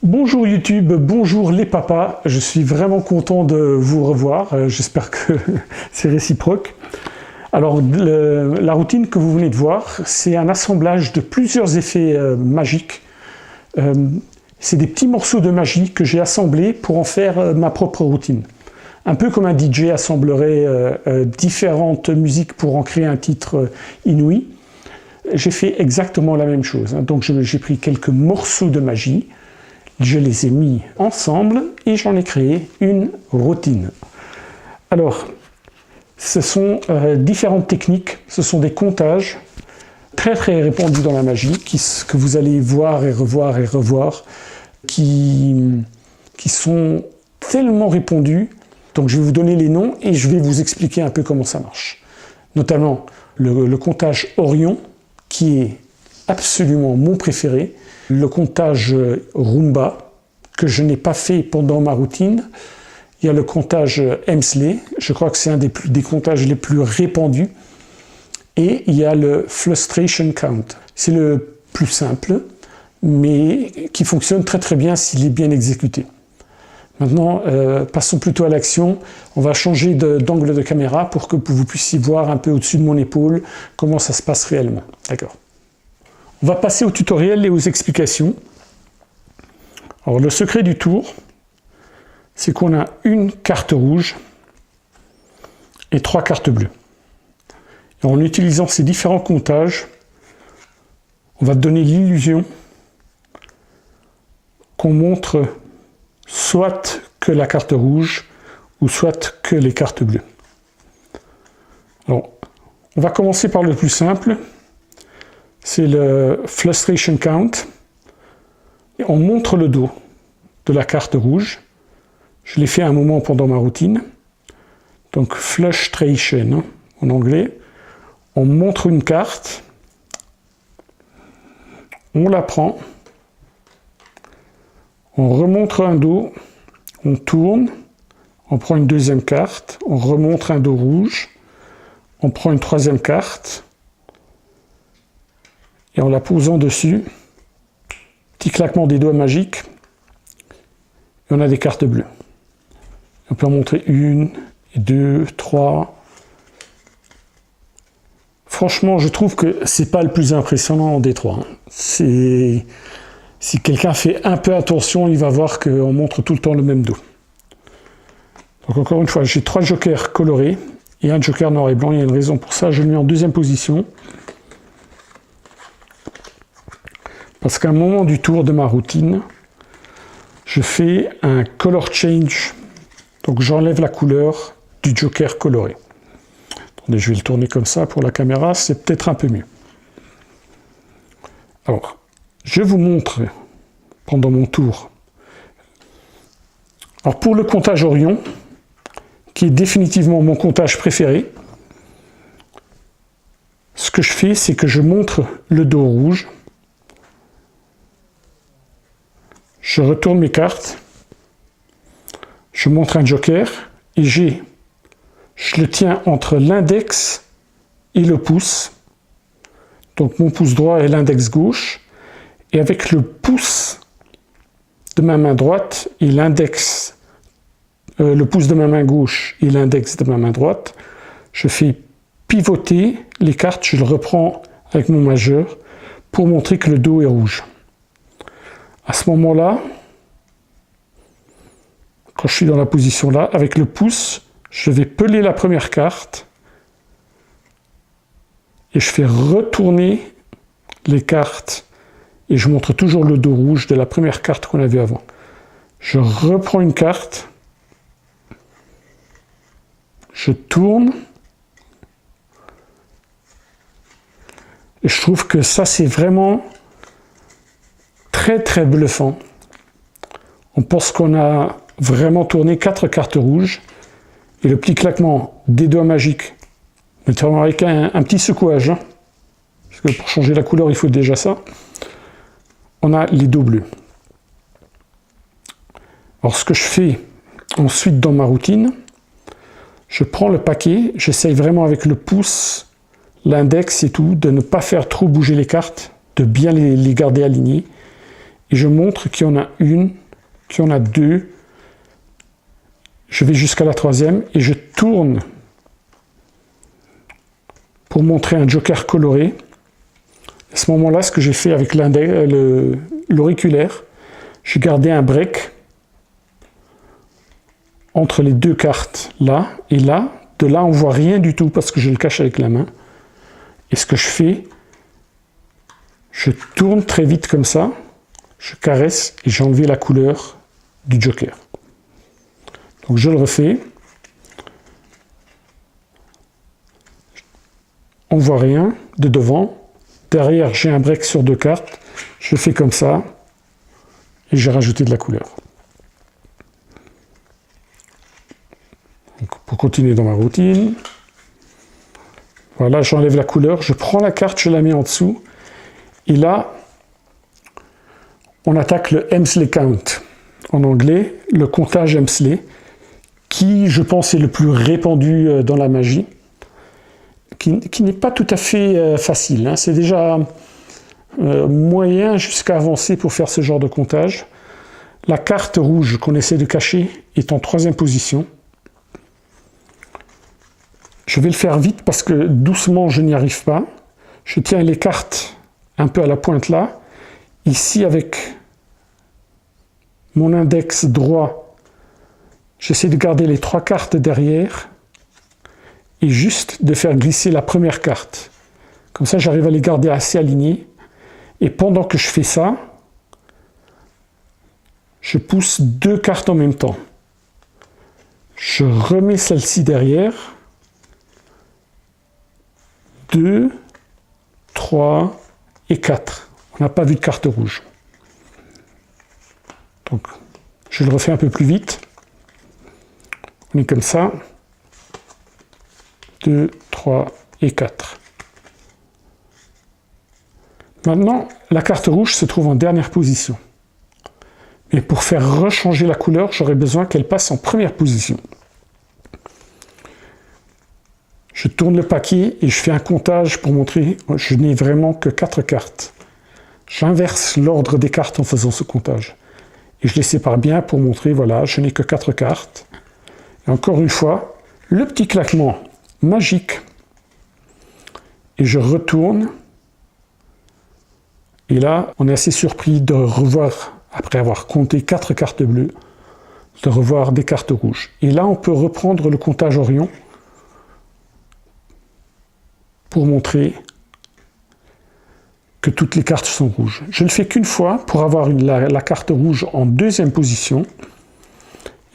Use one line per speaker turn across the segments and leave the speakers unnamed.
Bonjour YouTube, bonjour les papas, je suis vraiment content de vous revoir, j'espère que c'est réciproque. Alors la routine que vous venez de voir, c'est un assemblage de plusieurs effets magiques. C'est des petits morceaux de magie que j'ai assemblés pour en faire ma propre routine. Un peu comme un DJ assemblerait différentes musiques pour en créer un titre inouï. J'ai fait exactement la même chose. Donc j'ai pris quelques morceaux de magie, je les ai mis ensemble et j'en ai créé une routine. Alors, ce sont différentes techniques, ce sont des comptages très répandus dans la magie, que vous allez voir et revoir, qui sont tellement répandus. Donc je vais vous donner les noms et je vais vous expliquer un peu comment ça marche. Notamment le comptage Orion, qui est absolument mon préféré. Le comptage Roomba, que je n'ai pas fait pendant ma routine. Il y a le comptage Hemsley, je crois que c'est un des comptages les plus répandus. Et il y a le Frustration Count. C'est le plus simple, mais qui fonctionne très bien s'il est bien exécuté. Maintenant, passons plutôt à l'action. On va changer d'angle de caméra pour que vous puissiez voir un peu au-dessus de mon épaule comment ça se passe réellement. D'accord. On va passer au tutoriel et aux explications. Alors, le secret du tour, c'est qu'on a une carte rouge et 3 cartes bleues. Et en utilisant ces différents comptages, on va donner l'illusion qu'on montre soit que la carte rouge ou soit que les cartes bleues. Alors, on va commencer par le plus simple. C'est le Frustration Count. Et on montre le dos de la carte rouge. Je l'ai fait un moment pendant ma routine. Donc Frustration en anglais. On montre une carte. On la prend. On remontre un dos. On tourne. On prend une deuxième carte. On remontre un dos rouge. On prend une troisième carte. Et en la posant dessus, petit claquement des doigts magiques, et on a des cartes bleues. On peut en montrer 1, 2, 3. Franchement, je trouve que c'est pas le plus impressionnant des 3. Si quelqu'un fait un peu attention, il va voir qu'on montre tout le temps le même dos. Donc encore une fois, j'ai 3 jokers colorés et un joker noir et blanc. Il y a une raison pour ça. Je le mets en deuxième position. Parce qu'à un moment du tour de ma routine, je fais un color change. Donc j'enlève la couleur du joker coloré. Attendez, je vais le tourner comme ça pour la caméra, c'est peut-être un peu mieux. Alors, je vous montre pendant mon tour. Alors pour le comptage Orion, qui est définitivement mon comptage préféré, ce que je fais, c'est que je montre le dos rouge. Je retourne mes cartes, je montre un joker et je le tiens entre l'index et le pouce. Donc mon pouce droit et l'index gauche. Et avec le pouce de ma main droite et l'index, le pouce de ma main gauche et l'index de ma main droite, je fais pivoter les cartes, je le reprends avec mon majeur pour montrer que le dos est rouge. À ce moment-là, quand je suis dans la position là, avec le pouce, je vais peler la première carte et je fais retourner les cartes et je montre toujours le dos rouge de la première carte qu'on a vue avant. Je reprends une carte, je tourne et je trouve que ça c'est vraiment très bluffant. On pense qu'on a vraiment tourné 4 cartes rouges et le petit claquement des doigts magiques, notamment avec un petit secouage, hein, parce que pour changer la couleur il faut déjà ça. On a les dos bleus. Alors ce que je fais ensuite dans ma routine, je prends le paquet, j'essaye vraiment avec le pouce, l'index et tout, de ne pas faire trop bouger les cartes, de bien les garder alignées. et je montre qu'il y en a une, qu'il y en a deux. Je vais jusqu'à la troisième et je tourne pour montrer un joker coloré. À ce moment-là, ce que j'ai fait avec l'auriculaire, j'ai gardé un break entre les deux cartes, là et là. De là, on ne voit rien du tout parce que je le cache avec la main. Et ce que je fais, je tourne très vite comme ça, je caresse et j'ai enlevé la couleur du joker. Donc je le refais. On ne voit rien de devant. Derrière, j'ai un break sur deux cartes. Je fais comme ça et j'ai rajouté de la couleur. Donc, pour continuer dans ma routine, voilà, j'enlève la couleur, je prends la carte, je la mets en dessous. Et là, on attaque le Hemsley Count. En anglais, le comptage Hemsley, qui, je pense, est le plus répandu dans la magie, qui n'est pas tout à fait facile, hein. C'est déjà moyen jusqu'à avancer pour faire ce genre de comptage. La carte rouge qu'on essaie de cacher est en troisième position. Je vais le faire vite parce que doucement, je n'y arrive pas. Je tiens les cartes un peu à la pointe là. Ici, avec mon index droit, j'essaie de garder les trois cartes derrière et juste de faire glisser la première carte. Comme ça, j'arrive à les garder assez alignées. Et pendant que je fais ça, je pousse deux cartes en même temps. Je remets celle-ci derrière. 2, 3 et 4. On n'a pas vu de carte rouge. Donc, je le refais un peu plus vite. On est comme ça. 2, 3 et 4. Maintenant, la carte rouge se trouve en dernière position. Mais pour faire rechanger la couleur, j'aurais besoin qu'elle passe en première position. Je tourne le paquet et je fais un comptage pour montrer que je n'ai vraiment que 4 cartes. J'inverse l'ordre des cartes en faisant ce comptage. Et je les sépare bien pour montrer, voilà, je n'ai que 4 cartes. Et encore une fois, le petit claquement magique. Et je retourne. Et là, on est assez surpris de revoir, après avoir compté 4 cartes bleues, de revoir des cartes rouges. Et là, on peut reprendre le comptage Orion pour montrer que toutes les cartes sont rouges. Je ne le fais qu'une fois pour avoir la carte rouge en deuxième position.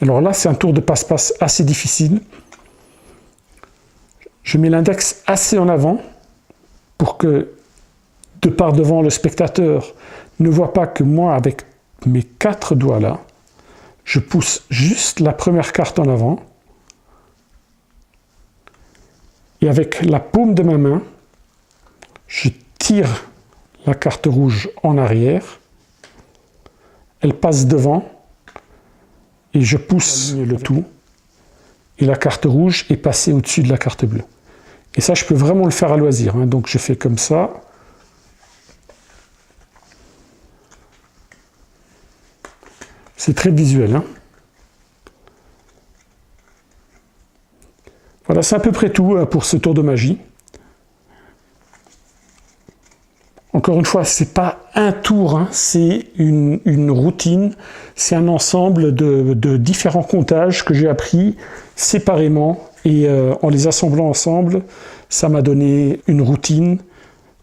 Alors là, c'est un tour de passe-passe assez difficile. Je mets l'index assez en avant pour que, de par devant, le spectateur ne voit pas que moi, avec mes 4 doigts là, je pousse juste la première carte en avant. Et avec la paume de ma main, je tire la carte rouge en arrière. Elle passe devant. Et je pousse le tout. Et la carte rouge est passée au-dessus de la carte bleue. Et ça, je peux vraiment le faire à loisir, hein. Donc je fais comme ça. C'est très visuel, hein. Voilà, c'est à peu près tout pour ce tour de magie. Encore une fois, c'est pas un tour, hein, c'est une routine, c'est un ensemble de différents comptages que j'ai appris séparément et en les assemblant ensemble, ça m'a donné une routine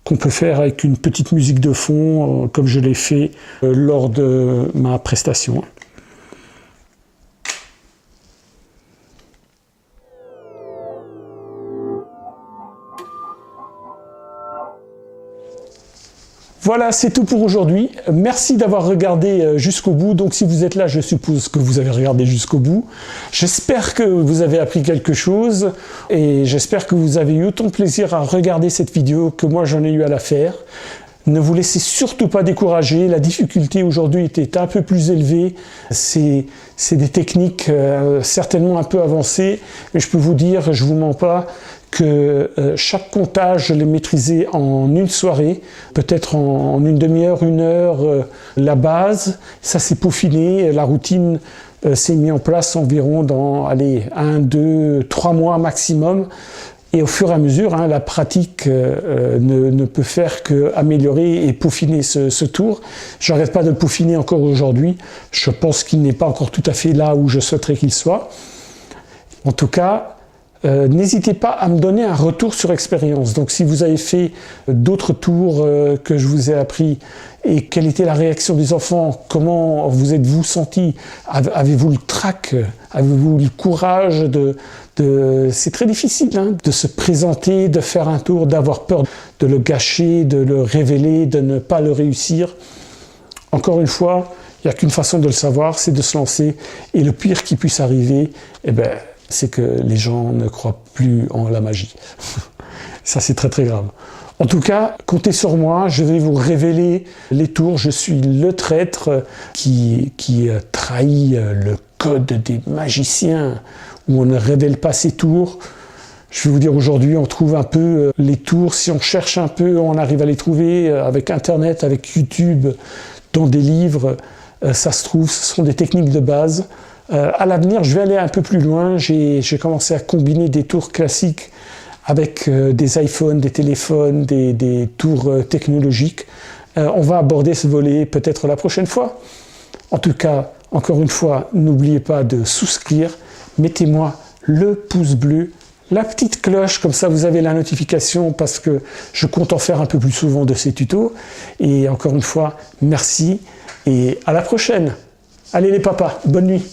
qu'on peut faire avec une petite musique de fond, comme je l'ai fait lors de ma prestation. Voilà, c'est tout pour aujourd'hui. Merci d'avoir regardé jusqu'au bout. Donc si vous êtes là, je suppose que vous avez regardé jusqu'au bout. J'espère que vous avez appris quelque chose et j'espère que vous avez eu autant de plaisir à regarder cette vidéo que moi j'en ai eu à la faire. Ne vous laissez surtout pas décourager. La difficulté aujourd'hui était un peu plus élevée. C'est des techniques certainement un peu avancées, mais je peux vous dire, je vous mens pas, que chaque comptage, je l'ai maîtrisé en une soirée, peut-être en une demi-heure, une heure, la base, ça s'est peaufiné, la routine s'est mise en place environ dans, allez, 1, 2, 3 mois maximum. Et au fur et à mesure, la pratique ne peut faire qu'améliorer et peaufiner ce tour. Je n'arrête pas de le peaufiner encore aujourd'hui. Je pense qu'il n'est pas encore tout à fait là où je souhaiterais qu'il soit. En tout cas, n'hésitez pas à me donner un retour sur expérience. Donc si vous avez fait d'autres tours que je vous ai appris et quelle était la réaction des enfants, comment vous êtes-vous senti, avez-vous le trac, avez-vous le courage c'est très difficile de se présenter, de faire un tour, d'avoir peur de le gâcher, de le révéler, de ne pas le réussir. Encore une fois, il n'y a qu'une façon de le savoir, c'est de se lancer. Et le pire qui puisse arriver, c'est que les gens ne croient plus en la magie. Ça, c'est très très grave. En tout cas, comptez sur moi, je vais vous révéler les tours. Je suis le traître qui trahit le code des magiciens, où on ne révèle pas ses tours. Je vais vous dire aujourd'hui, on trouve un peu les tours, si on cherche un peu, on arrive à les trouver avec Internet, avec YouTube, dans des livres, ça se trouve, ce sont des techniques de base. À l'avenir, je vais aller un peu plus loin, j'ai commencé à combiner des tours classiques avec des iPhones, des téléphones, des tours technologiques. On va aborder ce volet peut-être la prochaine fois. En tout cas, encore une fois, n'oubliez pas de souscrire. Mettez-moi le pouce bleu, la petite cloche, comme ça vous avez la notification parce que je compte en faire un peu plus souvent de ces tutos. Et encore une fois, merci et à la prochaine. Allez les papas, bonne nuit.